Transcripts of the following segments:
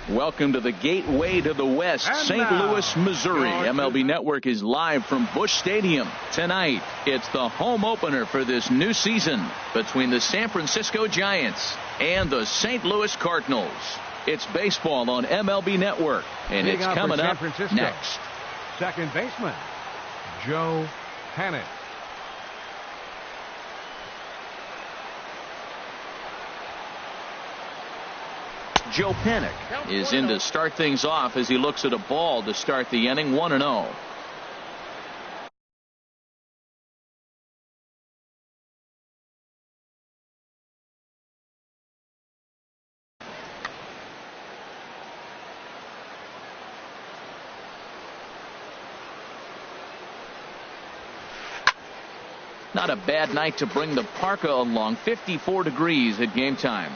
Welcome to the gateway to the West, And St. now, Louis, Missouri. MLB Network is live from Busch Stadium. Tonight, it's the home opener for this new season between the San Francisco Giants and the St. Louis Cardinals. It's baseball on MLB Network, and Leading it's off coming for San up Francisco, next. Second baseman, Joe Panik. Joe Panik is in to start things off as he looks at a ball to start the inning, 1-0. Not a bad night to bring the parka along. 54 degrees at game time.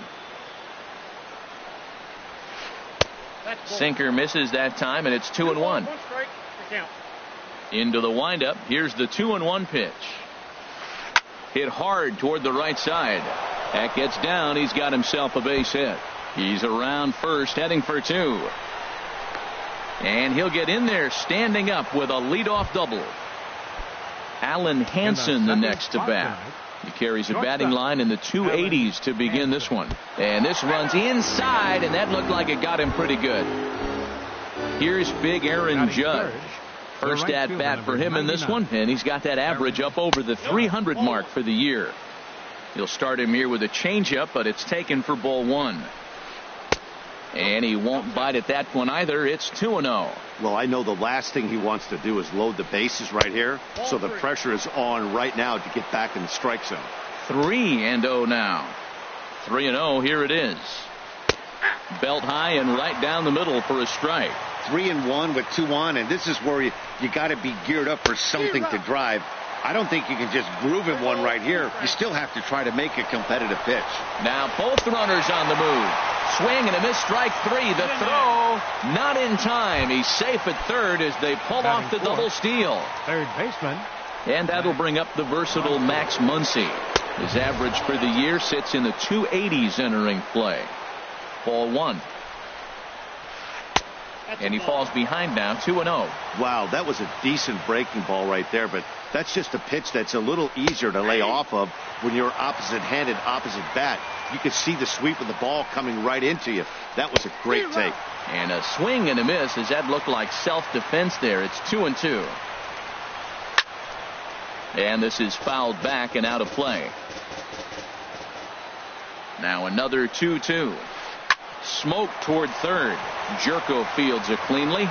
Sinker misses that time, and it's 2-1. Into the windup. Here's the 2-1 pitch. Hit hard toward the right side. That gets down. He's got himself a base hit. He's around first, heading for two. And he'll get in there standing up with a leadoff double. Alan Hansen, the next to bat. He carries a batting line in the 280s to begin this one. And this runs inside, and that looked like it got him pretty good. Here's big Aaron Judge. First at bat for him in this one, and he's got that average up over the 300 mark for the year. You'll start him here with a changeup, but it's taken for ball one. And he won't bite at that one either. It's 2-0. Well, I know the last thing he wants to do is load the bases right here, so the pressure is on right now to get back in the strike zone. 3-0 now. 3-0, here it is. Belt high and right down the middle for a strike. 3-1 with 2 on, and this is where you got to be geared up for something to drive. I don't think you can just groove in one right here. You still have to try to make a competitive pitch. Now both runners on the move. Swing and a miss, strike three. The throw not in time. He's safe at third as they pull off the double steal. Third baseman. And that'll bring up the versatile Max Muncy. His average for the year sits in the 280s entering play. Ball one. And he falls behind now, 2-0. Wow, that was a decent breaking ball right there, but that's just a pitch that's a little easier to lay off of when you're opposite-handed, opposite bat. You could see the sweep of the ball coming right into you. That was a great take. And a swing and a miss as that looked like self-defense there. It's 2-2. And this is fouled back and out of play. Now another 2-2. Smoke toward third. Jerko fields it cleanly.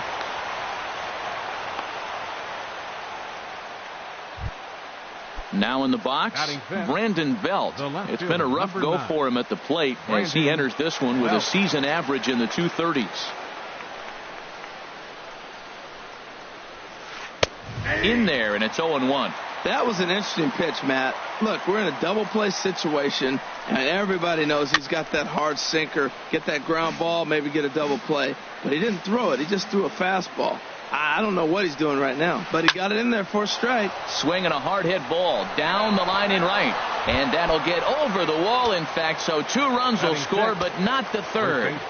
Now in the box, Brandon Belt. It's been a rough go for him at the plate as he enters this one with a season average in the 230s. In there, and it's 0-1. That was an interesting pitch, Matt. Look, we're in a double play situation, and everybody knows he's got that hard sinker. Get that ground ball, maybe get a double play. But he didn't throw it. He just threw a fastball. I don't know what he's doing right now, but he got it in there for a strike. Swinging a hard hit ball down the line in right. And that'll get over the wall, in fact, so 2 runs will score, but not the third.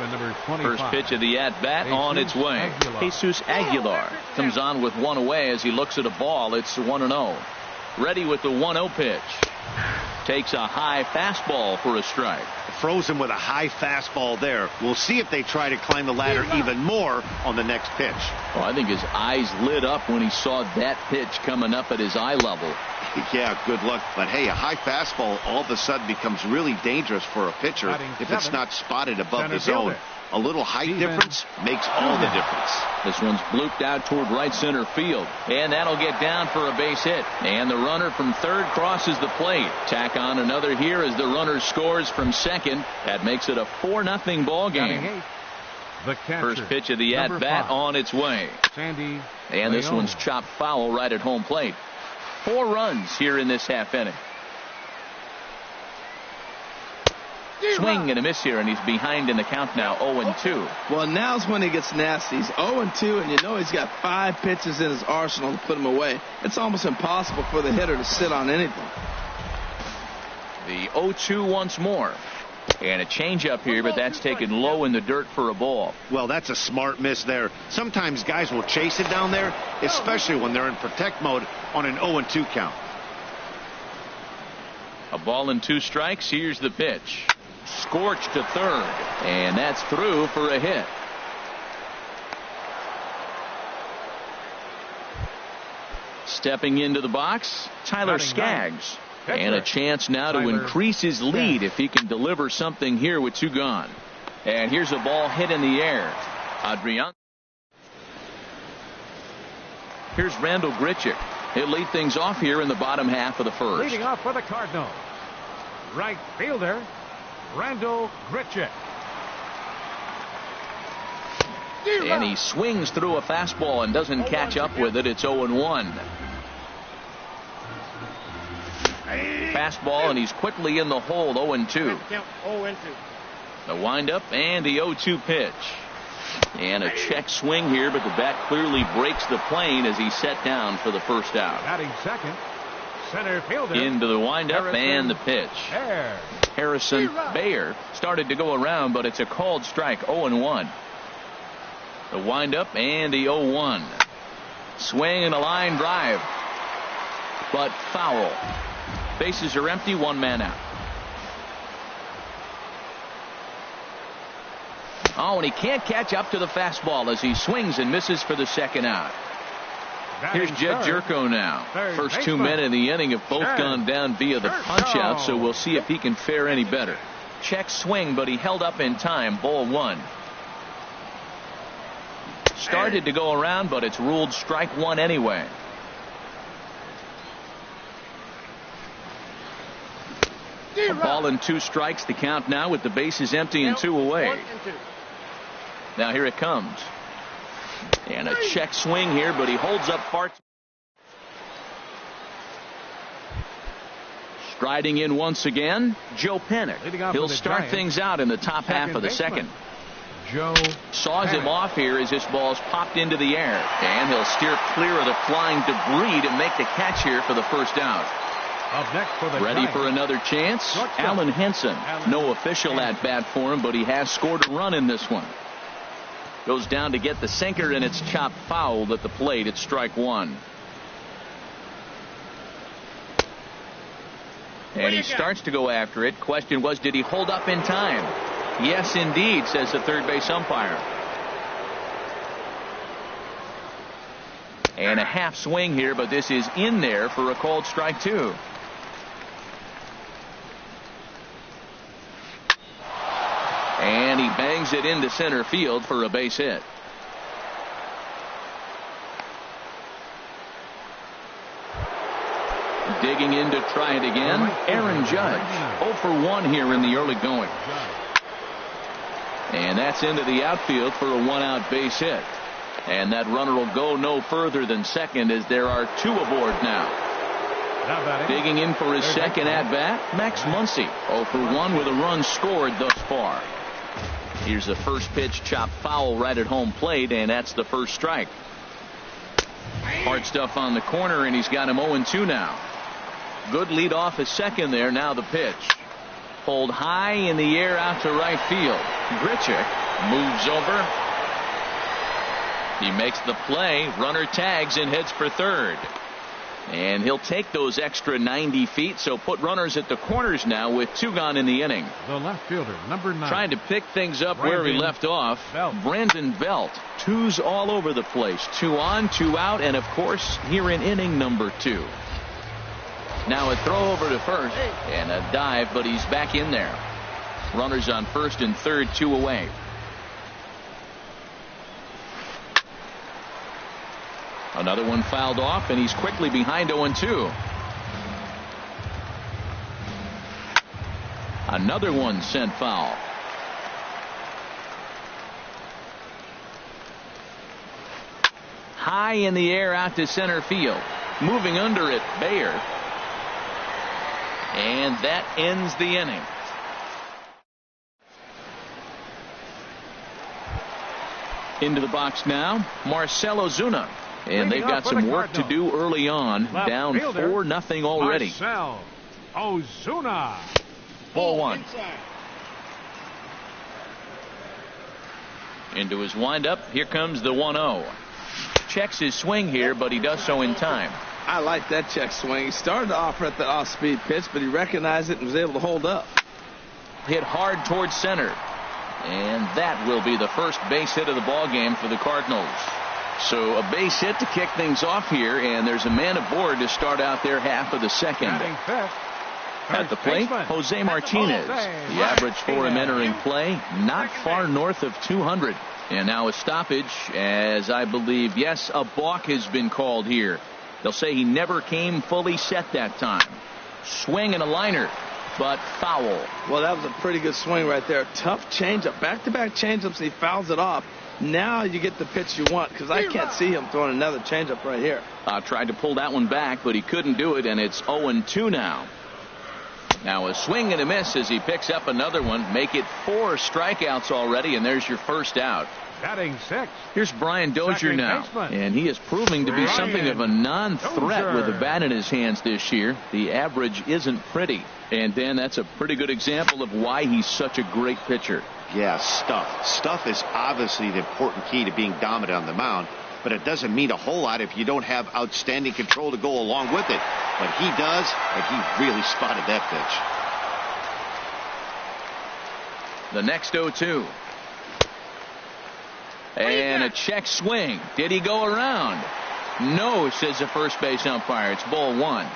First pitch of the at-bat on its way. Jesus Aguilar comes on with one away as he looks at a ball. It's 1-0. Ready with the 1-0 pitch. Takes a high fastball for a strike. Frozen with a high fastball there. We'll see if they try to climb the ladder even more on the next pitch. Oh, I think his eyes lit up when he saw that pitch coming up at his eye level. Yeah, good luck. But hey, a high fastball all of a sudden becomes really dangerous for a pitcher if it's not spotted above the zone. A little height difference makes all the difference. This one's blooped out toward right center field. And that'll get down for a base hit. And the runner from third crosses the plate. Tack on another here as the runner scores from second. That makes it a 4-0 ball game. First pitch of the at-bat on its way. And this one's chopped foul right at home plate. 4 runs here in this half inning. Swing and a miss here, and he's behind in the count now, 0-2. Well, now's when he gets nasty. He's 0-2, and you know he's got 5 pitches in his arsenal to put him away. It's almost impossible for the hitter to sit on anything. The 0-2 once more. And a changeup here, but that's taken low in the dirt for a ball. Well, that's a smart miss there. Sometimes guys will chase it down there, especially when they're in protect mode on an 0-2 count. A ball and 2 strikes. Here's the pitch. Scorched to third. And that's through for a hit. Stepping into the box, Tyler Skaggs. And a chance now to increase his lead if he can deliver something here with 2 gone. And here's a ball hit in the air. Adrian. Here's Randall Grichuk. He'll lead things off here in the bottom half of the first. Leading off for the Cardinals, right fielder Randall Grichuk. And he swings through a fastball and doesn't catch up with it. It's 0-1. Fastball, and he's quickly in the hole. 0-2. The windup and the 0-2 pitch. And a check swing here, but the bat clearly breaks the plane as he's set down for the first out. Batting second, center fielder. Into the windup and the pitch. Harrison Baer started to go around, but it's a called strike. 0-1. The windup and the 0-1. Swing and a line drive, but foul. Bases are empty, 1 man out. Oh, and he can't catch up to the fastball as he swings and misses for the second out. Here's Jed Jerko now. First 2 men in the inning have both gone down via the punch out, so we'll see if he can fare any better. Check swing, but he held up in time. Ball 1. Started to go around, but it's ruled strike 1 anyway. A ball and 2 strikes to count now with the bases empty and 2 away. Now here it comes. And a check swing here, but he holds up far. Striding in once again, Joe Pennick. He'll start things out in the top half of the second. Joe saws him off here as this ball's popped into the air. And he'll steer clear of the flying debris to make the catch here for the first out. Up next for the Ready for another chance? Alan Henson. No official at bat for him, but he has scored a run in this one. Goes down to get the sinker, and it's chopped foul at the plate. It's strike 1. And he starts to go after it. Question was, did he hold up in time? Yes, indeed, says the third base umpire. And a half swing here, but this is in there for a called strike 2. And he bangs it into center field for a base hit. Digging in to try it again, Aaron Judge. 0 for 1 here in the early going. And that's into the outfield for a 1-out base hit. And that runner will go no further than second as there are 2 aboard now. Digging in for his second at-bat, Max Muncy. 0 for 1 with a run scored thus far. Here's the first pitch, chopped foul right at home plate, and that's the first strike. Hard stuff on the corner, and he's got him 0-2 now. Good lead off his second there. Now the pitch. Pulled high in the air out to right field. Grichuk moves over. He makes the play. Runner tags and heads for third. And he'll take those extra 90 feet, so put runners at the corners now with 2 gone in the inning. The left fielder, number 9. Trying to pick things up where he left off. Brandon Belt. 2s all over the place. 2 on, 2 out, and of course here in inning number 2. Now a throw over to first and a dive, but he's back in there. Runners on first and third, 2 away. Another one fouled off, and he's quickly behind 0-2. Another one sent foul. High in the air out to center field. Moving under it, Baer. And that ends the inning. Into the box now, Marcell Ozuna. And they've got some work to do early on. Down 4-0 already. Marcell Ozuna. Ball 1. Into his windup. Here comes the 1-0. Checks his swing here, but he does so in time. I like that check swing. He started to offer at the off-speed pitch, but he recognized it and was able to hold up. Hit hard towards center. And that will be the first base hit of the ball game for the Cardinals. So a base hit to kick things off here, and there's a man aboard to start out their half of the second. At the plate, Jose Martinez. The average for him entering play, not far north of 200. And now a stoppage, as I believe, yes, a balk has been called here. They'll say he never came fully set that time. Swing and a liner, but foul. Well, that was a pretty good swing right there. Tough changeup. Back-to-back changeups, and he fouls it off. Now you get the pitch you want, because I can't see him throwing another changeup right here. Tried to pull that one back, but he couldn't do it, and it's 0-2 now. Now a swing and a miss as he picks up another one. Make it 4 strikeouts already, and there's your first out. Batting 6. Here's Brian Dozier now, and he is proving to be something of a non-threat with a bat in his hands this year. The average isn't pretty, and Dan, that's a pretty good example of why he's such a great pitcher. Yeah, stuff. Stuff is obviously the important key to being dominant on the mound, but it doesn't mean a whole lot if you don't have outstanding control to go along with it. But he does, and he really spotted that pitch. The next 0-2. And a check swing. Did he go around? No, says the first base umpire. It's ball 1.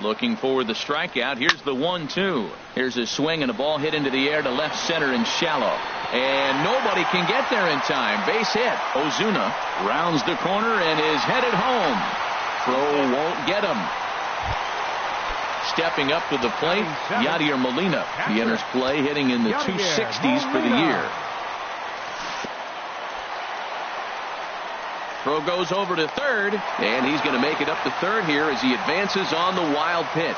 Looking for the strikeout. Here's the 1-2. Here's a swing and a ball hit into the air to left center and shallow. And nobody can get there in time. Base hit. Ozuna rounds the corner and is headed home. Throw won't get him. Stepping up to the plate, Yadier Molina. He enters play hitting in the 260s for the year. Throw goes over to third, and he's going to make it up to third here as he advances on the wild pitch.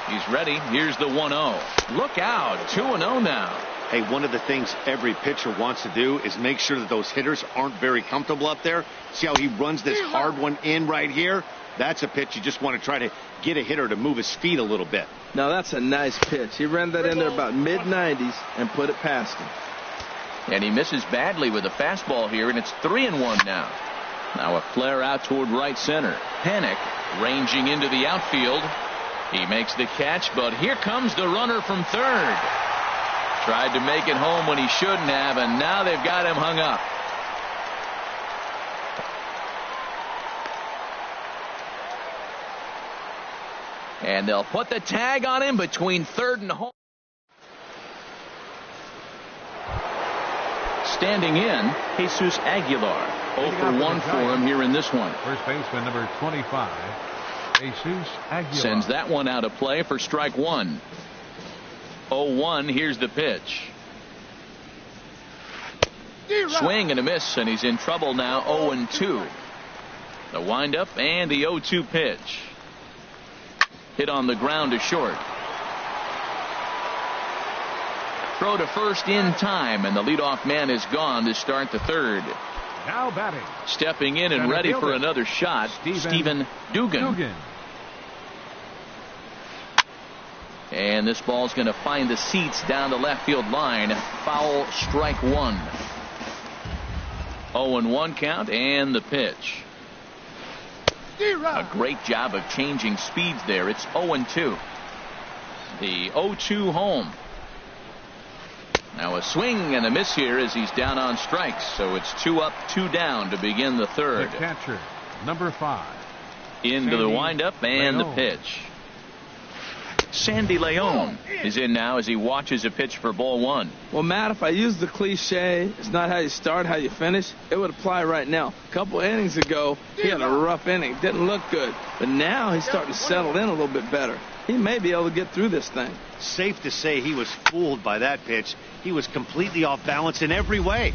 He's ready. Here's the 1-0. Look out. 2-0 now. Hey, one of the things every pitcher wants to do is make sure that those hitters aren't very comfortable up there. See how he runs this hard one in right here? That's a pitch you just want to try to get a hitter to move his feet a little bit. Now, that's a nice pitch. He ran that in there about mid-90s and put it past him. And he misses badly with a fastball here, and it's 3-1 now. Now a flare out toward right center. Panic ranging into the outfield. He makes the catch, but here comes the runner from third. Tried to make it home when he shouldn't have, and now they've got him hung up. And they'll put the tag on him between third and home. Standing in, Jesus Aguilar. 0-for-1 for him here in this one. First baseman number 25, Jesus Aguilar. Sends that one out of play for strike 1. 0-1. Here's the pitch. Swing and a miss, and he's in trouble now. 0-2. The windup and the 0-2 pitch. Hit on the ground to short. Throw to first in time, and the leadoff man is gone to start the third. Now batting. Stepping in and ready for another shot, Stephen Dugan. And this ball's going to find the seats down the left field line. Foul, strike 1. 0-1 count, and the pitch. A great job of changing speeds there. It's 0-2. The 0-2 home. Now a swing and a miss here as he's down on strikes. So it's 2 up, 2 down to begin the third. The catcher, number 5. Into the windup and the pitch. Sandy Leon is in now as he watches a pitch for ball 1. Well, Matt, if I use the cliche, it's not how you start, how you finish, it would apply right now. A couple innings ago, he had a rough inning. Didn't look good. But now he's starting to settle in a little bit better. He may be able to get through this thing. Safe to say he was fooled by that pitch. He was completely off balance in every way.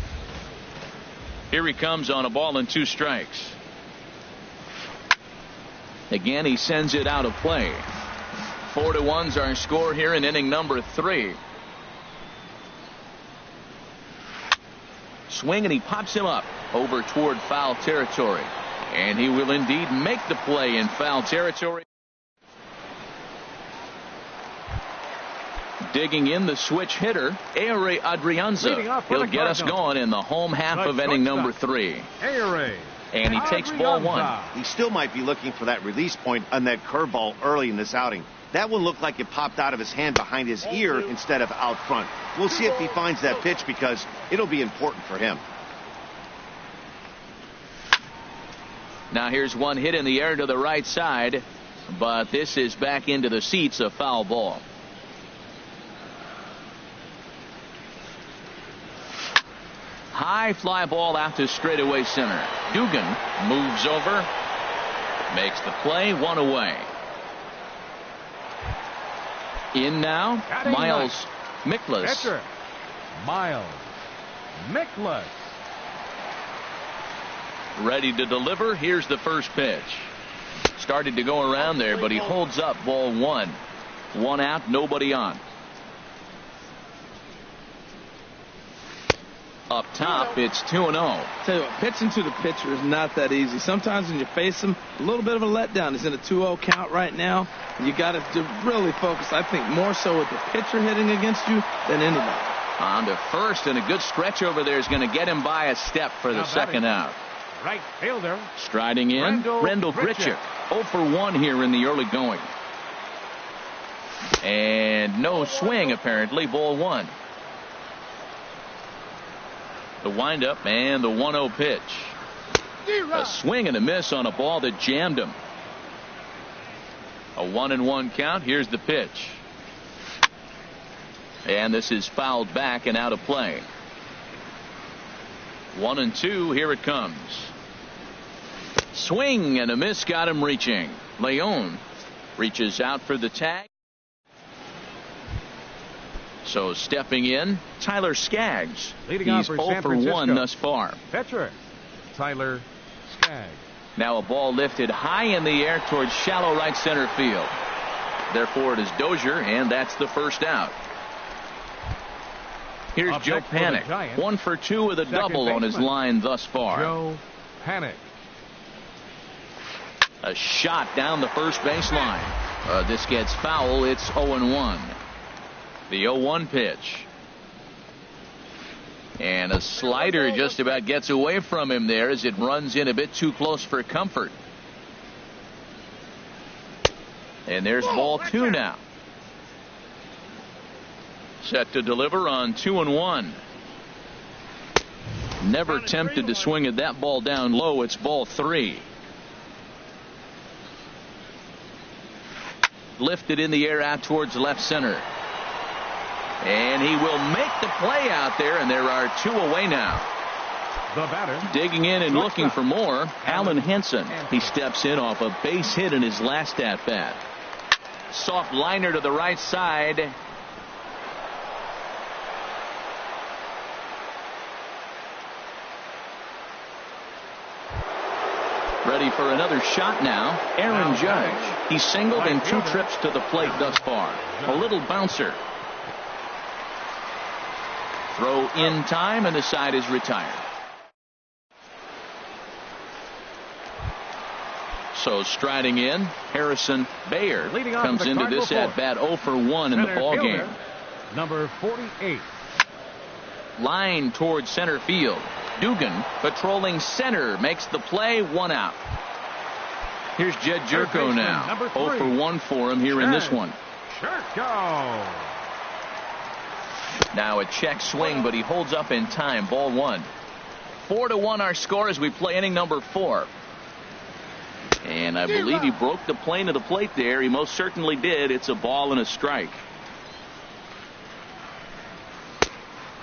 Here he comes on a ball and 2 strikes. Again, he sends it out of play. 4-1's our score here in inning number 3. Swing, and he pops him up over toward foul territory. And he will indeed make the play in foul territory. Digging in the switch hitter, Aire Adrianza. He'll get us going in the home half of inning number 3. And he takes ball 1. He still might be looking for that release point on that curveball early in this outing. That one looked like it popped out of his hand behind his ear instead of out front. We'll see if he finds that pitch because it'll be important for him. Now here's one hit in the air to the right side, but this is back into the seats, a foul ball. High fly ball out to straightaway center. Dugan moves over, makes the play, 1 away. In now, Miles Mikolas. Pitcher, Miles Mikolas. Ready to deliver. Here's the first pitch. Started to go around there, but he holds up ball 1. 1 out, nobody on. Up top, it's 2-0. Tell you what, pitching to the pitcher is not that easy. Sometimes when you face him, a little bit of a letdown. He's in a 2-0 count right now. You got to really focus, I think, more so with the pitcher hitting against you than anybody. On to first, and a good stretch over there is going to get him by a step for the second out. Right fielder. Striding in, Rendell Grichuk. 0 for 1 here in the early going. And no swing, apparently. Ball 1. The windup and the 1-0 pitch. A swing and a miss on a ball that jammed him. A 1-1 count. Here's the pitch. And this is fouled back and out of play. 1-2. Here it comes. Swing and a miss got him reaching. Leon reaches out for the tag. So stepping in, Tyler Skaggs. He's 0 for 1 thus far. Pitcher, Tyler Skaggs. Now a ball lifted high in the air towards shallow right center field. Therefore it is Dozier, and that's the first out. Here's Joe Panik. 1 for 2 with a double on his line thus far. Joe Panik. A shot down the first baseline. This gets foul. It's 0-1. The 0-1 pitch. And a slider just about gets away from him there as it runs in a bit too close for comfort. And there's ball 2 now. Set to deliver on 2-1. Never tempted to swing at that ball down low. It's ball 3. Lifted in the air out towards left center. And he will make the play out there, and there are 2 away now. The batter. Digging in and looking for more, Alan Henson. He steps in off a base hit in his last at-bat. Soft liner to the right side. Ready for another shot now. Aaron Judge. He's singled in 2 trips to the plate thus far. A little bouncer. Throw in time, and the side is retired. So striding in, Harrison Bayer comes into this at bat 0 for 1 in the ball game. Number 48. Line towards center field. Dugan patrolling center makes the play, 1 out. Here's Jed Jerko now. 0 for 1 for him here in this one. Jerko. Now a check swing, but he holds up in time. Ball 1. 4-1 our score as we play inning number 4. And I believe he broke the plane of the plate there. He most certainly did. It's a ball and a strike.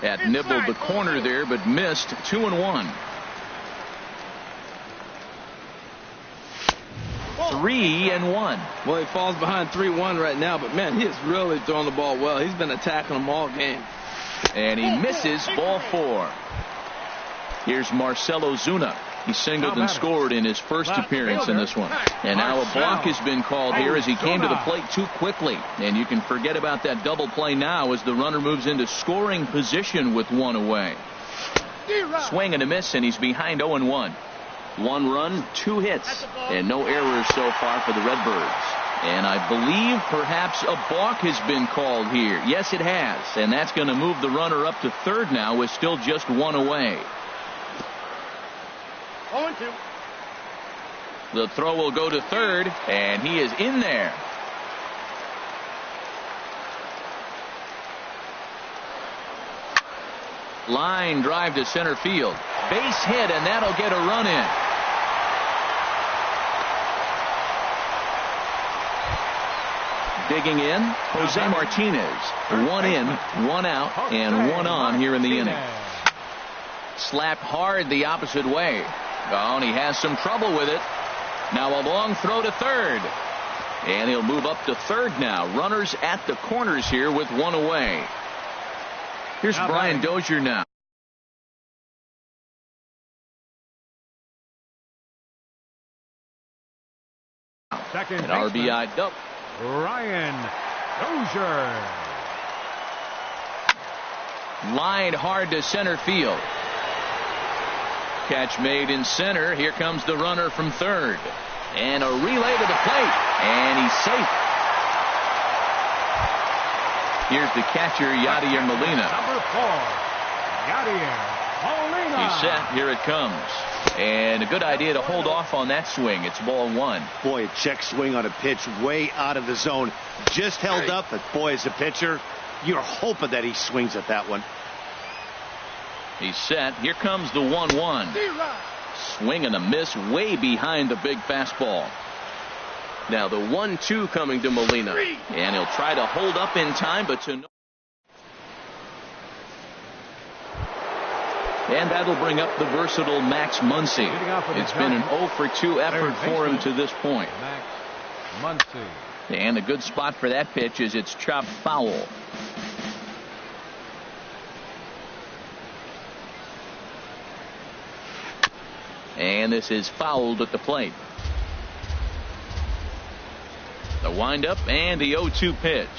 That nibbled the corner there, but missed. 2-1. 3-1. Well, he falls behind 3-1 right now, but man, he is really throwing the ball well. He's been attacking them all game. And he misses. Ball 4. Here's Marcelo Zuna. He singled and scored in his first appearance in this one. And now a block has been called here as he came to the plate too quickly. And you can forget about that double play now as the runner moves into scoring position with 1 away. Swing and a miss, and he's behind 0-1. 1 run, 2 hits, and no errors so far for the Redbirds. And I believe perhaps a balk has been called here. Yes, it has. And that's going to move the runner up to third now with still just one away. 0-2. The throw will go to third, and he is in there. Line drive to center field. Base hit, and that'll get a run in. Digging in, Jose Martinez. One in, one out, and one on here in the inning. Slapped hard the opposite way. Oh, and he has some trouble with it. Now a long throw to third. And he'll move up to third now. Runners at the corners here with one away. Here's Brian Dozier now. Second An RBI double. Brian Dozier. Line hard to center field. Catch made in center. Here comes the runner from third. And a relay to the plate. And he's safe. Here's the catcher, Yadier Molina. Number 4, Yadier Molina. He's set. Here it comes. And a good idea to hold off on that swing. It's ball one. Boy, a check swing on a pitch way out of the zone. Just held up, but boy, as a pitcher, you're hoping that he swings at that one. He's set. Here comes the 1-1. Swing and a miss way behind the big fastball. Now the 1-2 coming to Molina. And he'll try to hold up in time, but to no. And that'll bring up the versatile Max Muncy. It's been an 0-for-2 effort for him to this point. Max Muncy. And a good spot for that pitch is it's chopped foul. And this is fouled at the plate. The windup and the 0-2 pitch.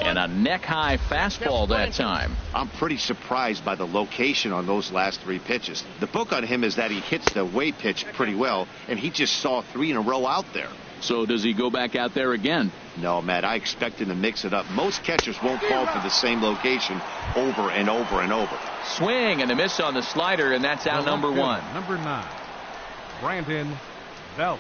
And a neck-high fastball that time. I'm pretty surprised by the location on those last three pitches. The book on him is that he hits the way pitch pretty well, and he just saw three in a row out there. So does he go back out there again? No, Matt, I expect him to mix it up. Most catchers won't fall for the same location over and over and over. Swing and a miss on the slider, and that's out number one. Number 9, Brandon Belt.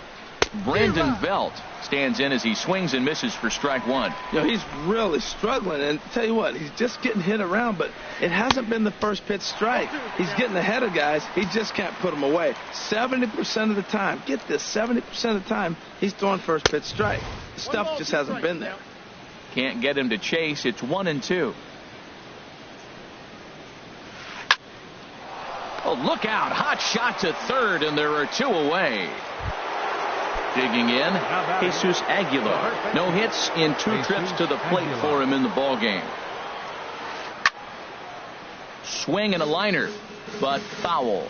Brandon Belt stands in as he swings and misses for strike one. You know, he's really struggling, and tell you what, he's just getting hit around, but it hasn't been the first pitch strike. He's getting ahead of guys. He just can't put them away. 70% of the time, get this, 70% of the time, he's throwing first pitch strike. The stuff just hasn't been there. Can't get him to chase. It's 1-2. Oh, look out. Hot shot to third, and there are two away. Digging in, Jesus Aguilar. No hits in 2 trips to the plate for him in the ballgame. Swing and a liner, but foul.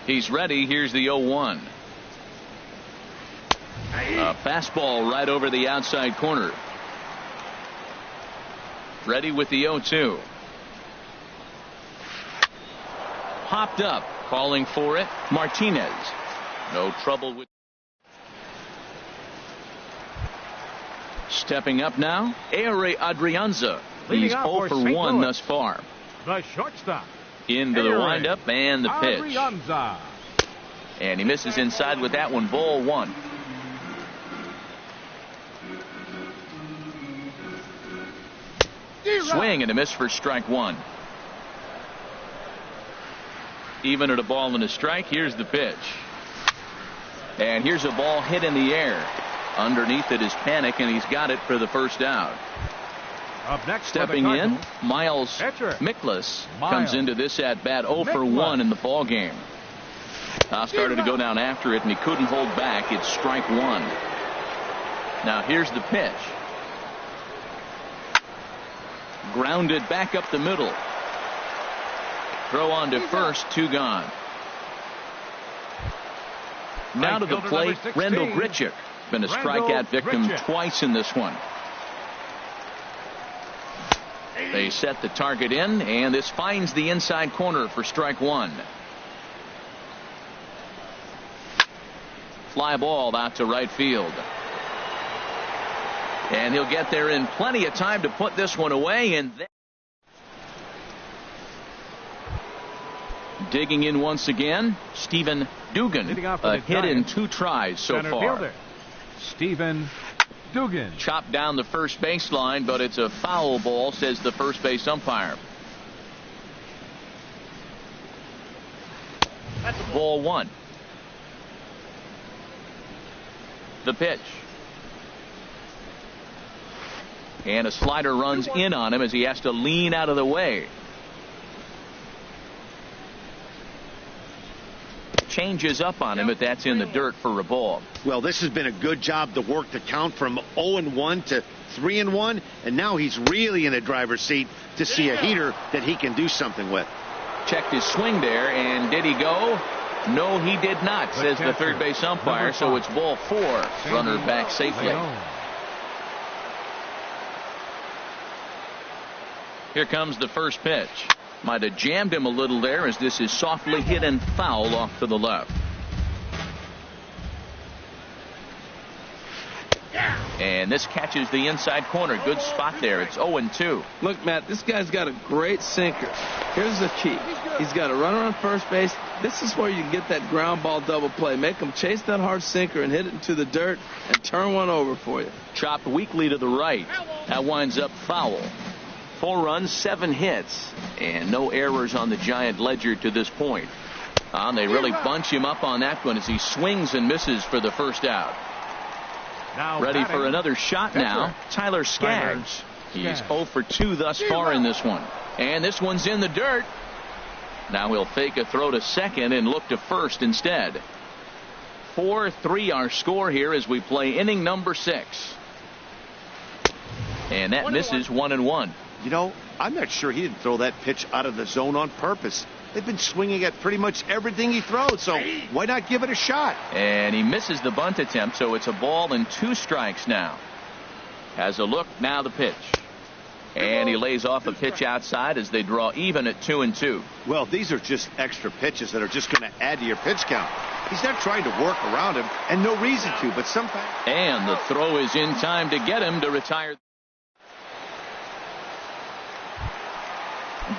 He's ready. Here's the 0-1. A fastball right over the outside corner. Ready with the 0-2. Hopped up, calling for it. Martinez. No trouble with. Stepping up now, Ehire Adrianza. He's 0 for 1 thus far. The shortstop. Into the windup and the pitch. Adrianza. And he misses inside with that one. Ball one. Swing and a miss for strike one. Even at a ball and a strike. Here's the pitch. And here's a ball hit in the air. Underneath it is Panic, and he's got it for the first out. Up next, stepping in, Miles Mikolas comes into this at bat 0 for 1 in the ball game. Started to go down after it, and he couldn't hold back. It's strike one. Now here's the pitch. Grounded back up the middle. Throw on to first, 2 gone. Now to the plate, Randall Grichuk. Been a strikeout victim twice in this one. They set the target in, and this finds the inside corner for strike one. fly ball out to right field. And he'll get there in plenty of time to put this one away. And then digging in once again, Stephen Dugan. A hit in 2 tries so far. Fielder, Stephen Dugan. Chopped down the first baseline, but it's a foul ball, says the first base umpire. That's ball 1. The pitch. And a slider runs in on him as he has to lean out of the way. Changes up on him, but that's in the dirt for a ball. Well, this has been a good job to work the count from 0-1 to 3-1, and now he's really in the driver's seat to see a heater that he can do something with. Checked his swing there, and did he go? No, he did not, says the third base umpire, so it's ball 4. Runner back safely. Here comes the first pitch. Might have jammed him a little there as this is softly hit and foul off to the left. And this catches the inside corner. Good spot there. It's 0-2. Look, Matt, this guy's got a great sinker. Here's the key. He's got a runner on first base. This is where you can get that ground ball double play. Make him chase that hard sinker and hit it into the dirt and turn one over for you. Chopped weakly to the right. That winds up foul. 4 runs, 7 hits, and no errors on the Giant ledger to this point. They really bunch him up on that one as he swings and misses for the first out. Now ready batting. for another shot now. Tyler Skaggs. He's 0 for 2 thus far in this one. And this one's in the dirt. Now he'll fake a throw to second and look to first instead. 4-3 our score here as we play inning number 6. And that misses 1-1. You know, I'm not sure he didn't throw that pitch out of the zone on purpose. They've been swinging at pretty much everything he throws, so why not give it a shot? And he misses the bunt attempt, so it's a ball and 2 strikes now. Has a look, now the pitch. And he lays off a pitch outside as they draw even at 2-2. Well, these are just extra pitches that are just going to add to your pitch count. He's not trying to work around him, and no reason to, but sometimes. And the throw is in time to get him to retire.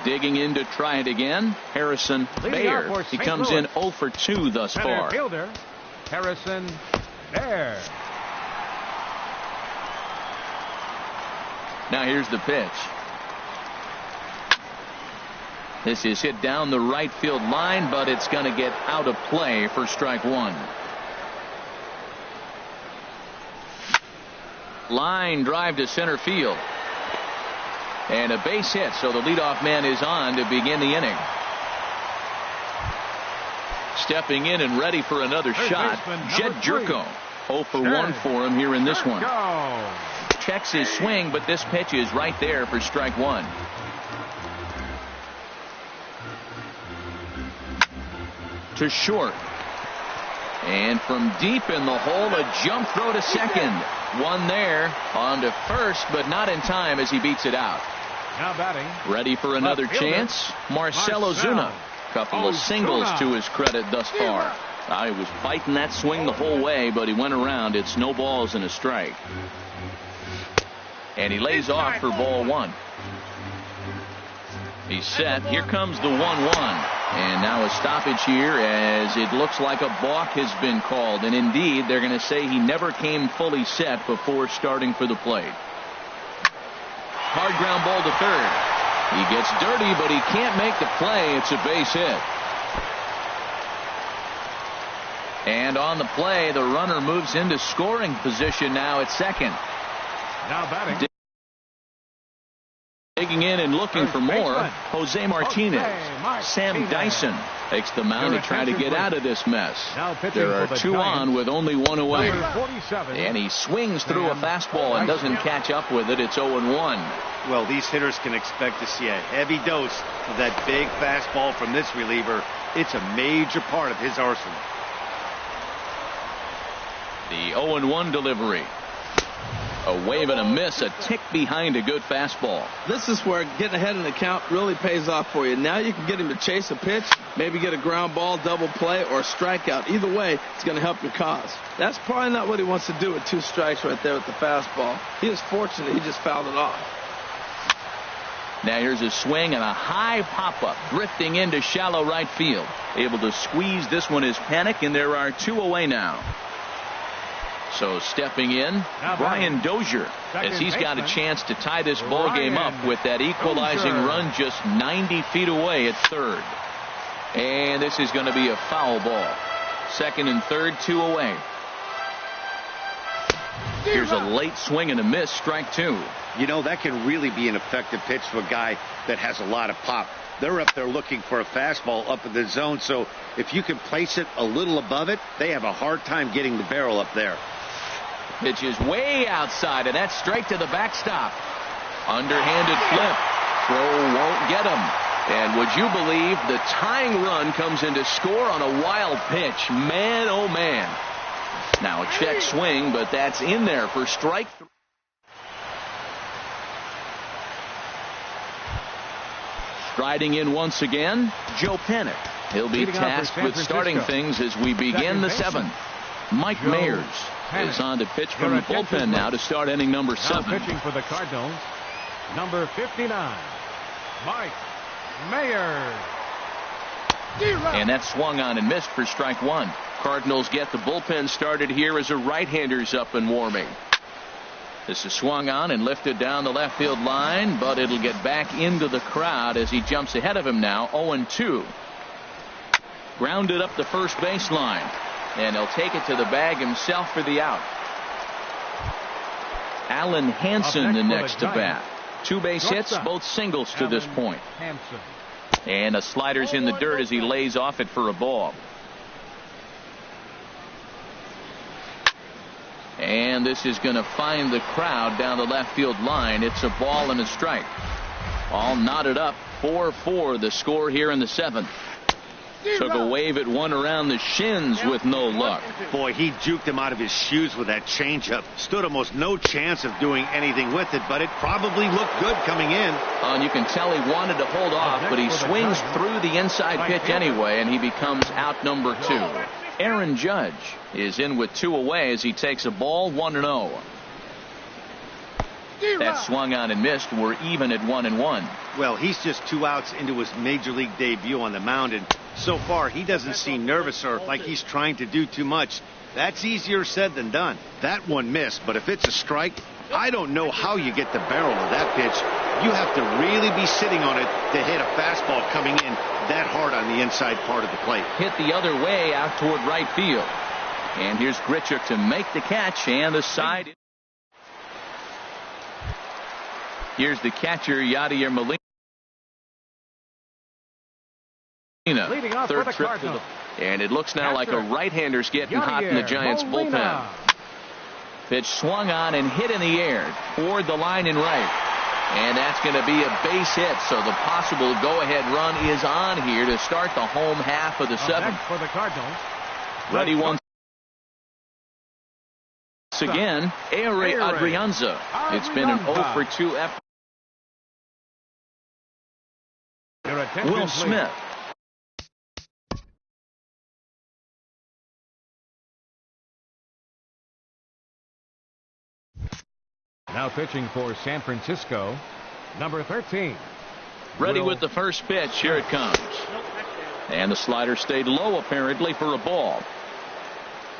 Digging in to try it again, Harrison Baer. He comes in 0 for 2 thus far. Fielder, Harrison Baer. Now here's the pitch. This is hit down the right field line, but it's going to get out of play for strike 1. Line drive to center field. And a base hit, so the leadoff man is on to begin the inning. Stepping in and ready for another shot, Jed Jerko. 0 for 1 for him here in this one. Checks his swing, but this pitch is right there for strike 1. To short. And from deep in the hole, a jump throw to second. One there, on to first, but not in time as he beats it out. Now batting. Ready for another chance? Marcell Ozuna. Couple of singles to his credit thus far. He was fighting that swing the whole way, but he went around. It's no balls and a strike. And he lays off for ball 1. He's set. Here comes the 1-1. And now a stoppage here as it looks like a balk has been called. And indeed, they're going to say he never came fully set before starting for the plate. Hard ground ball to third. He gets dirty, but he can't make the play. It's a base hit. And on the play, the runner moves into scoring position now at second. Now batting. Digging in and looking for more, Jose Martinez. Sam Dyson takes the mound to try to get out of this mess. There are 2 on with only 1 away. And he swings through a fastball and doesn't catch up with it. It's 0-1. Well, these hitters can expect to see a heavy dose of that big fastball from this reliever. It's a major part of his arsenal. The 0-1 delivery. A wave and a miss, a tick behind a good fastball. This is where getting ahead in the count really pays off for you. Now you can get him to chase a pitch, maybe get a ground ball, double play, or a strikeout. Either way, it's going to help your cause. That's probably not what he wants to do with 2 strikes right there with the fastball. He is fortunate he just fouled it off. Now here's a swing and a high pop-up, drifting into shallow right field. Able to squeeze this one is Panic, and there are 2 away now. So stepping in, Brian Dozier, as he's got a chance to tie this ball game up with that equalizing run just 90 feet away at third. And this is going to be a foul ball. Second and third, 2 away. Here's a late swing and a miss, strike 2. You know, that can really be an effective pitch to a guy that has a lot of pop. They're up there looking for a fastball up in the zone, so if you can place it a little above it, they have a hard time getting the barrel up there. Pitch is way outside, and that's straight to the backstop. Underhanded flip. Throw won't get him. And would you believe the tying run comes in to score on a wild pitch? Man, oh man. Now a check swing, but that's in there for strike 3. Striding in once again, Joe Panic. He'll be tasked with starting things as we begin the 7th. Mike Mayers is on to pitch from the bullpen now to start inning number 7. Now pitching for the Cardinals, number 59, Mike Mayers. And that swung on and missed for strike 1. Cardinals get the bullpen started here as a right-hander's up and warming. This is swung on and lifted down the left field line, but it'll get back into the crowd as he jumps ahead of him now, 0-2. Grounded up the first baseline, and he'll take it to the bag himself for the out. Alan Hansen the next to bat. 2 base hits, both singles to this point. And a slider's in the dirt as he lays off it for a ball. And this is going to find the crowd down the left field line. It's a ball and a strike. All knotted up, 4-4 the score here in the 7th. Took a wave at one around the shins with no luck. Boy, he juked him out of his shoes with that changeup. Stood almost no chance of doing anything with it, but it probably looked good coming in. And you can tell he wanted to hold off, but he swings through the inside pitch anyway, and he becomes out number 2. Aaron Judge is in with 2 away as he takes a ball, 1-0. That swung on and missed. We're even at 1-1. Well, he's just 2 outs into his major league debut on the mound, and so far he doesn't seem nervous or like he's trying to do too much. That's easier said than done. That one missed, but if it's a strike, I don't know how you get the barrel of that pitch. You have to really be sitting on it to hit a fastball coming in that hard on the inside part of the plate. Hit the other way out toward right field. And here's Grichuk to make the catch, and the side. Here's the catcher, Yadier Molina. Leading off Third for the trip Cardinals. and it looks now like a right-hander's getting hot in the Giants bullpen. Pitch swung on and hit in the air toward the line and right. And that's going to be a base hit. So the possible go-ahead run is on here to start the home half of the 7th. For the Cardinals. Ready once again, Ehire Adrianza. It's been an 0-for-2 effort. Will Smith. Now pitching for San Francisco, number 13. Ready with the first pitch. Here it comes. And the slider stayed low apparently for a ball.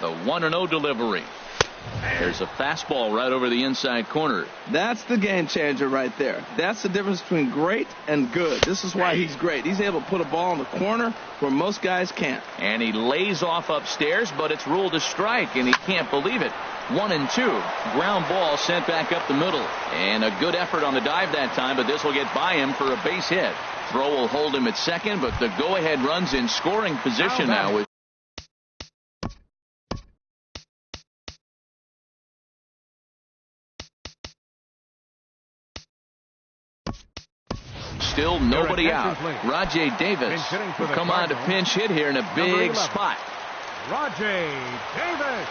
The 1-0 delivery. There's a fastball right over the inside corner. That's the game changer right there. That's the difference between great and good. This is why he's great. He's able to put a ball in the corner where most guys can't. And he lays off upstairs, but it's ruled a strike, and he can't believe it. 1-2. Ground ball sent back up the middle. And a good effort on the dive that time, but this will get by him for a base hit. Throw will hold him at second, but the go-ahead run's in scoring position now. Still nobody out. Rajay Davis will come on to pinch hit here in a big spot. Rajay Davis.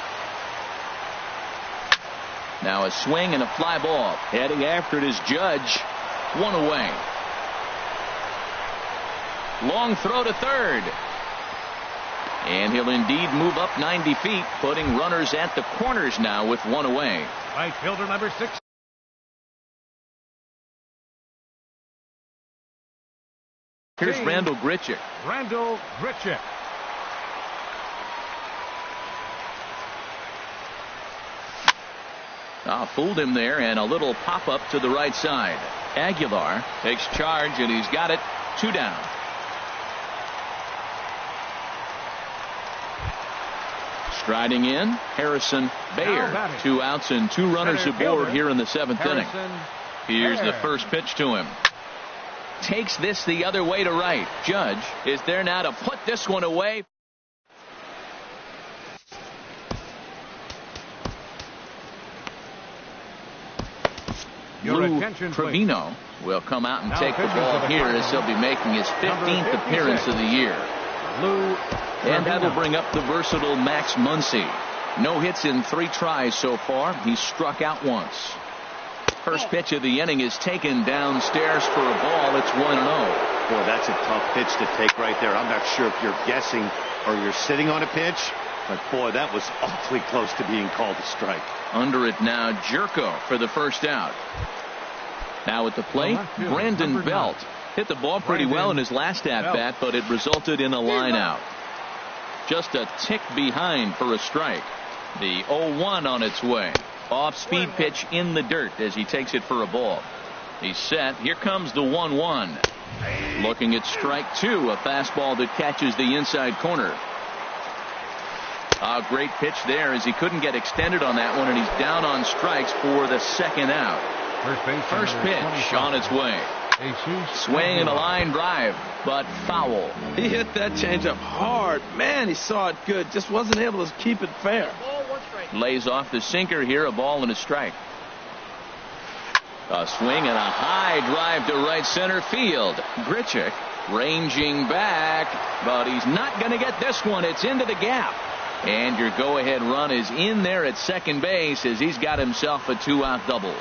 Now a swing and a fly ball. Heading after it is Judge. One away. Long throw to third. And he'll indeed move up 90 feet, putting runners at the corners now with one away. Right fielder number 6. Here's Randall Grichuk. Randall Grichuk. Fooled him there, and a little pop-up to the right side. Aguilar takes charge, and he's got it. 2 down. Striding in, Harrison Baer. 2 outs and 2 runners aboard here in the 7th inning. Here's the first pitch to him. Takes this the other way to right. Judge is there now to put this one away. Lou Trevino will come out and take the ball here as he'll be making his 15th appearance of the year. And that'll bring up the versatile Max Muncy. No hits in 3 tries so far. He's struck out once. First pitch of the inning is taken downstairs for a ball. It's 1-0. Boy, that's a tough pitch to take right there. I'm not sure if you're guessing or you're sitting on a pitch, but boy, that was awfully close to being called a strike. Under it now, Jerko for the first out. Now at the plate, Brandon Belt. Hit the ball pretty well in his last at-bat, but it resulted in a line out. Just a tick behind for a strike. The 0-1 on its way. Off-speed pitch in the dirt as he takes it for a ball. He's set. Here comes the 1-1. Looking at strike 2, a fastball that catches the inside corner. A great pitch there as he couldn't get extended on that one, and he's down on strikes for the second out. First pitch on its way. Swing and a line drive, but foul. He hit that changeup hard. Man, he saw it good. Just wasn't able to keep it fair. Lays off the sinker here, a ball and a strike. A swing and a high drive to right center field. Grichuk ranging back, but he's not going to get this one. It's into the gap. And your go-ahead run is in there at second base as he's got himself a 2-out double.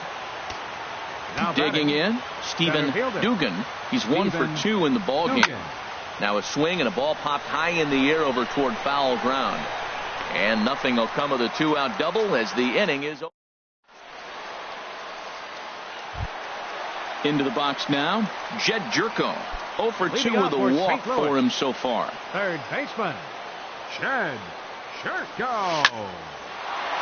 Digging in, Stephen Dugan. He's 1 for 2 in the ball game. Now a swing and a ball popped high in the air over toward foul ground. And nothing will come of the 2-out double as the inning is over. Into the box now, Jed Jerko. 0 for 2 with a walk for him so far. Third baseman, Jed Jerko.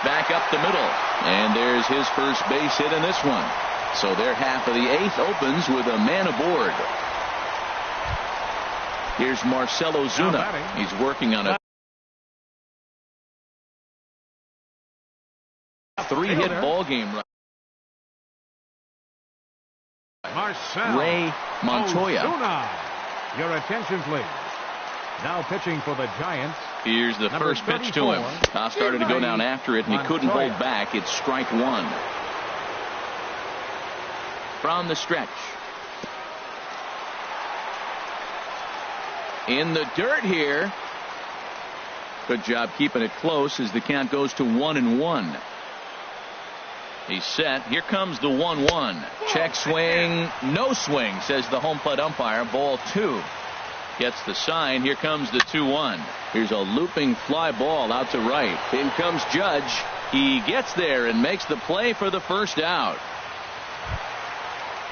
Back up the middle. And there's his first base hit in this one. So their half of the 8th opens with a man aboard. Here's Marcelo Zuna. He's working on a 3-hit ball game. Ray Montoya. Ozuna. Your attention, please. Now pitching for the Giants. Here's the first pitch to him. Started to go down after it, and he couldn't hold back. It's strike 1. From the stretch. In the dirt here. Good job keeping it close as the count goes to 1-1. He's set. Here comes the 1-1. Check swing. No swing, says the home plate umpire. Ball 2. Gets the sign. Here comes the 2-1. Here's a looping fly ball out to right. In comes Judge. He gets there and makes the play for the first out.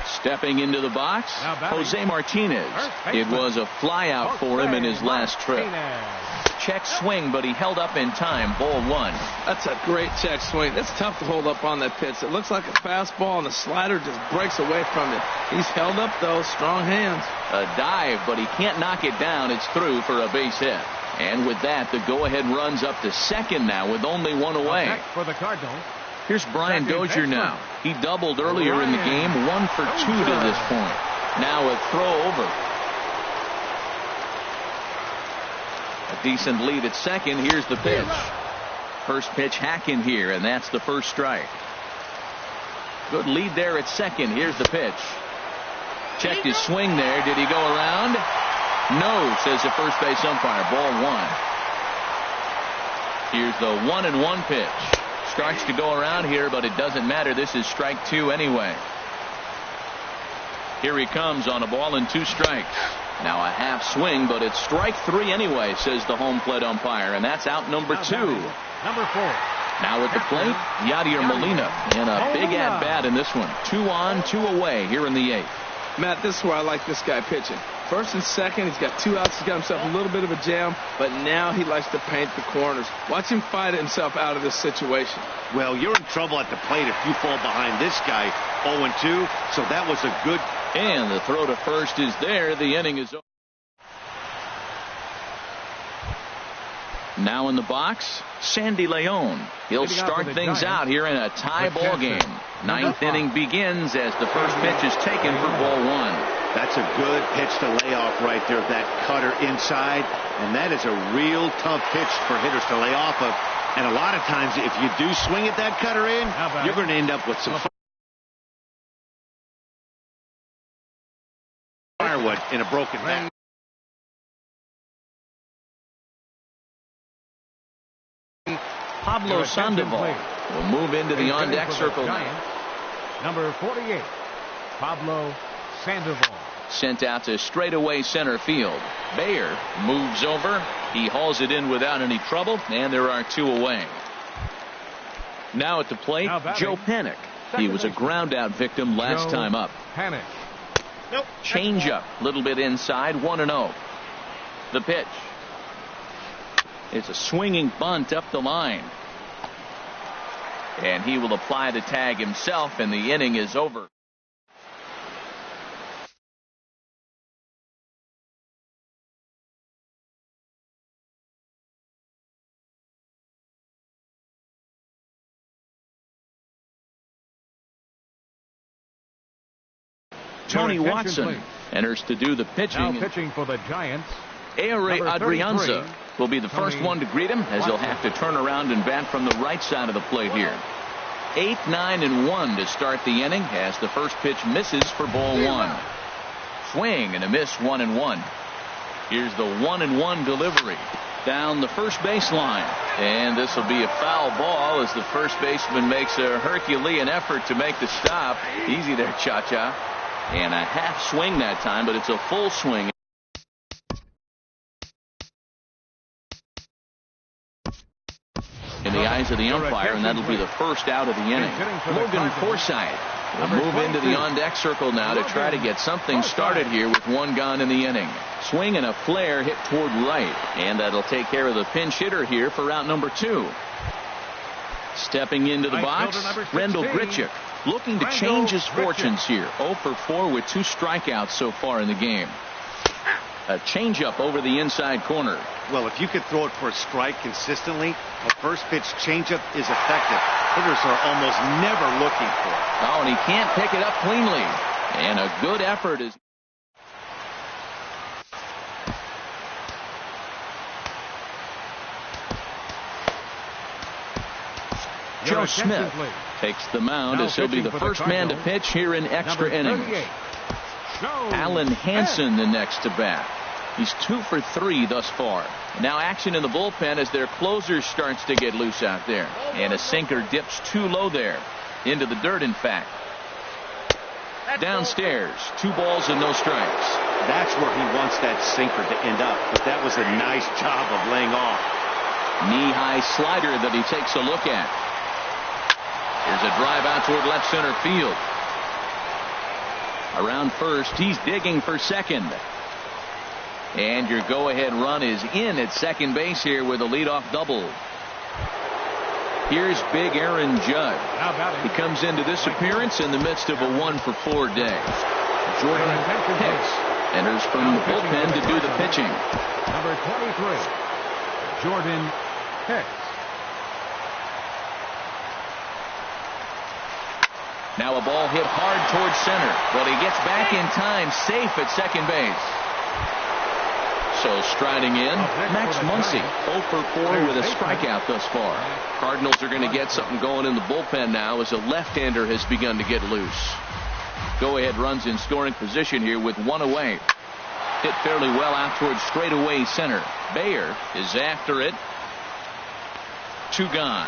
Stepping into the box, Jose Martinez. It was a fly out for him in his last trip. Check swing, but he held up in time. Ball 1. That's a great check swing. It's tough to hold up on that pitch. It looks like a fastball, and the slider just breaks away from it. He's held up, though. Strong hands. A dive, but he can't knock it down. It's through for a base hit. And with that, the go-ahead runs up to second now with only 1 away. For the Cardinals. Here's Brian Dozier now. He doubled earlier in the game. 1 for 2 to this point. Now a throw over. A decent lead at second. Here's the pitch. First pitch hacking here, and that's the first strike. Good lead there at second. Here's the pitch. Checked his swing there. Did he go around? No, says the first base umpire. Ball 1. Here's the 1-1 pitch. starts to go around here, but it doesn't matter. This is strike 2 anyway. Here he comes on a ball and 2 strikes. Now a half swing, but it's strike 3 anyway, says the home plate umpire, and that's out number 2. Number 4. Now at the plate, Yadier Molina, and a big at-bat in this one. 2 on, 2 away here in the 8th. Matt, this is where I like this guy pitching. First and second, he's got 2 outs. He's got himself a little bit of a jam, but now he likes to paint the corners. Watch him fight himself out of this situation. Well, you're in trouble at the plate if you fall behind this guy 0-2, so that was a good. And the throw to first is there. The inning is over. Now in the box, Sandy Leon. He'll start things out here in a tie ball game. 9th inning begins as the first pitch is taken for ball 1. That's a good pitch to lay off right there, that cutter inside. And that is a real tough pitch for hitters to lay off of. And a lot of times, if you do swing at that cutter in, you're going to end up with some firewood in a broken bat. Pablo Sandoval will move into the on-deck circle now. Number 48, Pablo Sandoval. Sent out to straightaway center field. Bayer moves over. He hauls it in without any trouble, and there are 2 away. Now at the plate, Joe Panik. He was a ground-out victim last time up. Panik. Nope. Change-up, little bit inside, 1-0. The pitch. It's a swinging bunt up the line. And he will apply the tag himself, and the inning is over. Tony Watson enters to do the pitching. Now pitching for the Giants. Ehire Adrianza will be the first one to greet him, as he'll have to turn around and bat from the right side of the plate here. 8, 9, and 1 to start the inning as the first pitch misses for ball 1. Swing and a miss, 1-1. Here's the 1-1 delivery down the first baseline, and this will be a foul ball as the first baseman makes a Herculean effort to make the stop. Easy there, Cha-Cha. And a half swing that time, but it's a full swing. In the eyes of the umpire, and that'll be the first out of the inning. Logan Forsythe will move into the on-deck circle now to try to get something started here with 1 gone in the inning. Swing and a flare hit toward right, and that'll take care of the pinch hitter here for out number 2. Stepping into the box, Rendell Grichuk, looking to change his fortunes here. 0 for 4 with 2 strikeouts so far in the game. A changeup over the inside corner. Well, if you could throw it for a strike consistently, a first pitch changeup is effective. Hitters are almost never looking for it. Oh, and he can't pick it up cleanly. And a good effort is. Joe Smith takes the mound as he'll be the first man to pitch here in extra innings. Alan Hansen the next to bat. He's 2 for 3 thus far. Now action in the bullpen as their closer starts to get loose out there. And a sinker dips too low there. Into the dirt, in fact. Downstairs, 2 balls and no strikes. That's where he wants that sinker to end up. But that was a nice job of laying off. Knee-high slider that he takes a look at. Here's a drive out toward left center field. Around first, he's digging for second. And your go-ahead run is in at second base here with a leadoff double. Here's big Aaron Judd. He comes into this appearance in the midst of a 1 for 4 day. Jordan Hicks enters from the bullpen to do the pitching. Number 23, Jordan Hicks. Now a ball hit hard towards center, but he gets back in time, safe at second base. So striding in, Max Muncy, 0 for 4 with a strikeout thus far. Cardinals are going to get something going in the bullpen now as a left-hander has begun to get loose. Go-ahead runs in scoring position here with 1 away. Hit fairly well out towards straightaway center. Bayer is after it. 2 gone.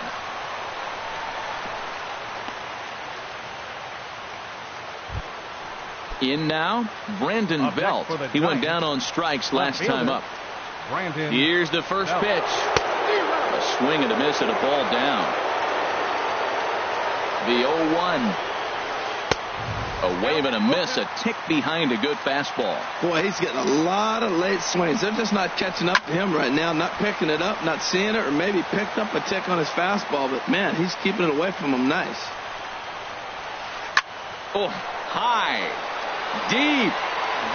In now, Brandon Up next Belt. for the He went Giants, down on strikes last fielder, time up. Brandon Here's the first Belt. pitch. A swing and a miss and a ball down. The 0-1. A wave and a miss, a tick behind a good fastball. Boy, he's getting a lot of late swings. They're just not catching up to him right now, not picking it up, not seeing it, or maybe picked up a tick on his fastball. But, man, he's keeping it away from him nice. Oh, high, deep.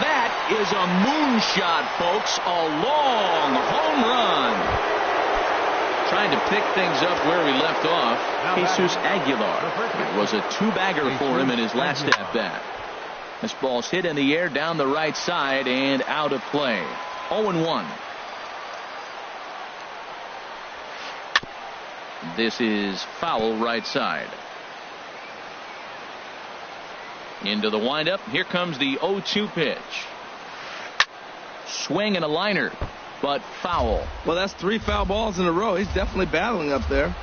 That is a moonshot, folks. A long home run. Trying to pick things up where we left off. Jesus Aguilar. It was a two-bagger for him in his last at-bat. This ball's hit in the air down the right side and out of play. 0-1. This is foul right side. Into the windup. Here comes the 0-2 pitch. Swing and a liner, but foul. Well, that's 3 foul balls in a row. He's definitely battling up there.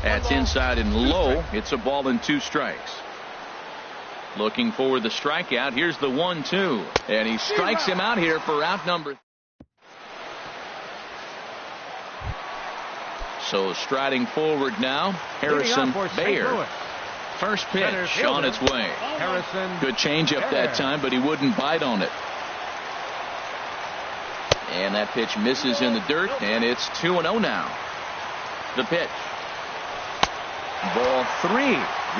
That's inside and low. It's a ball and 2 strikes. Looking for the strikeout. Here's the 1-2. And he strikes him out here for out number. So striding forward now, Harrison Bayer. First pitch on its way. Good changeup that time, but he wouldn't bite on it. And that pitch misses in the dirt, and it's 2-0 now. The pitch. Ball 3.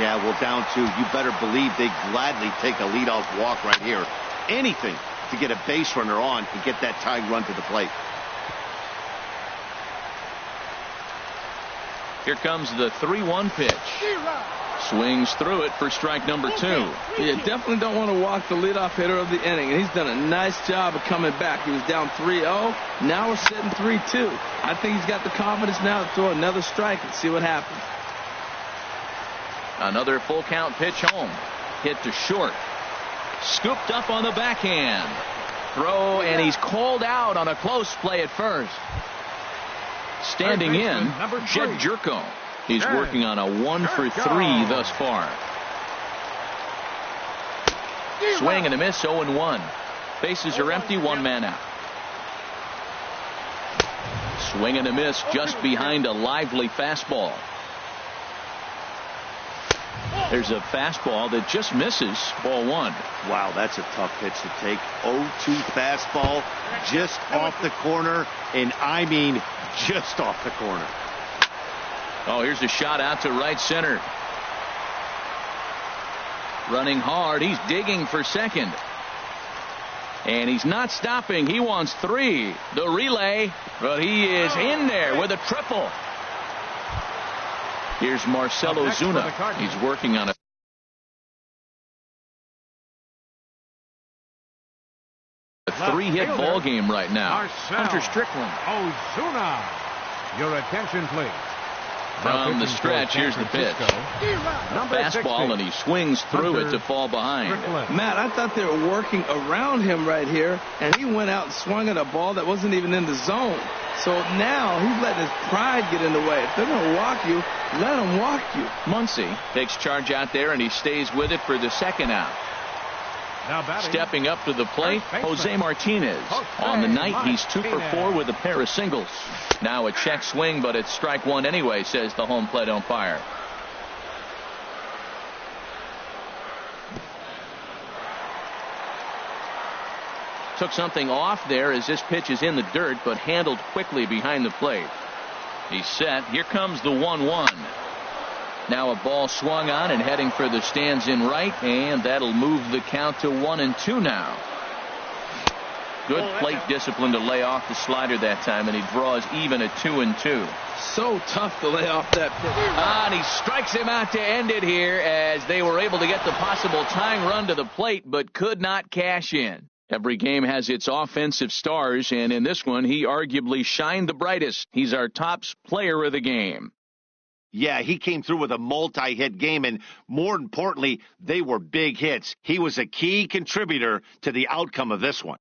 Yeah, well, down 2. You better believe they gladly take a leadoff walk right here. Anything to get a base runner on and get that tying run to the plate. Here comes the 3-1 pitch. Swings through it for strike number 2. You definitely don't want to walk the leadoff hitter of the inning, and he's done a nice job of coming back. He was down 3-0. Now we're sitting 3-2. I think he's got the confidence now to throw another strike and see what happens. Another full count pitch home. Hit to short. Scooped up on the backhand. Throw, and he's called out on a close play at first. Standing in, Jed Jerko. He's working on a 1-for-3 thus far. Swing and a miss, 0-1. Bases are empty, 1 man out. Swing and a miss just behind a lively fastball. There's a fastball that just misses, ball 1. Wow, that's a tough pitch to take. 0-2 fastball just off the corner, and I mean just off the corner. Oh, here's a shot out to right center. Running hard. He's digging for second. And he's not stopping. He wants 3. The relay, but he is in there with a triple. Here's Marcelo Zuna. He's working on a 3-hit ball game right now. Hunter Strickland. Ozuna. Your attention, please. From the stretch, here's the pitch. Fastball, and he swings through it to fall behind. Matt, I thought they were working around him right here, and he went out and swung at a ball that wasn't even in the zone. So now he's letting his pride get in the way. If they're going to walk you, let them walk you. Muncy takes charge out there, and he stays with it for the second out. Stepping up to the plate, Jose Martinez. On the night, he's 2 for 4 with a pair of singles. Now a check swing, but it's strike 1 anyway, says the home plate umpire. Took something off there as this pitch is in the dirt, but handled quickly behind the plate. He's set. Here comes the 1-1. Now a ball swung on and heading for the stands in right, and that'll move the count to 1-2 now. Good plate discipline to lay off the slider that time, and he draws even at 2-2. So tough to lay off that pitch. And he strikes him out to end it here as they were able to get the possible tying run to the plate, but could not cash in. Every game has its offensive stars, and in this one, he arguably shined the brightest. He's our top player of the game. Yeah, he came through with a multi-hit game, and more importantly, they were big hits. He was a key contributor to the outcome of this one.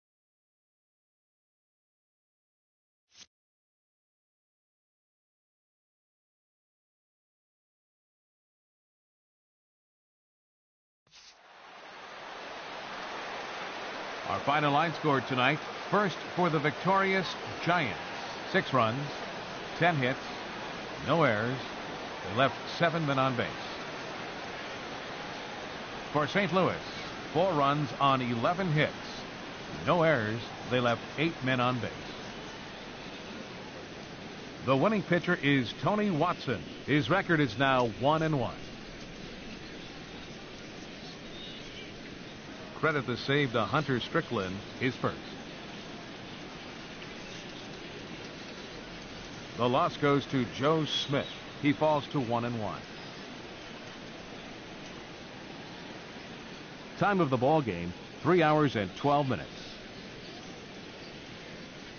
Our final line score tonight. First for the victorious Giants. 6 runs, 10 hits, no errors. They left 7 men on base. For St. Louis, 4 runs on 11 hits, no errors. They left 8 men on base. The winning pitcher is Tony Watson. His record is now 1-1. Credit the save to Hunter Strickland, his first. The loss goes to Joe Smith. He falls to 1-1. Time of the ball game, 3 hours and 12 minutes.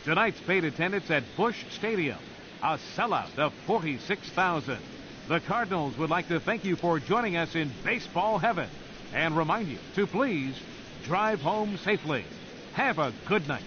Tonight's paid attendance at Busch Stadium, a sellout of 46,000. The Cardinals would like to thank you for joining us in baseball heaven and remind you to please drive home safely. Have a good night.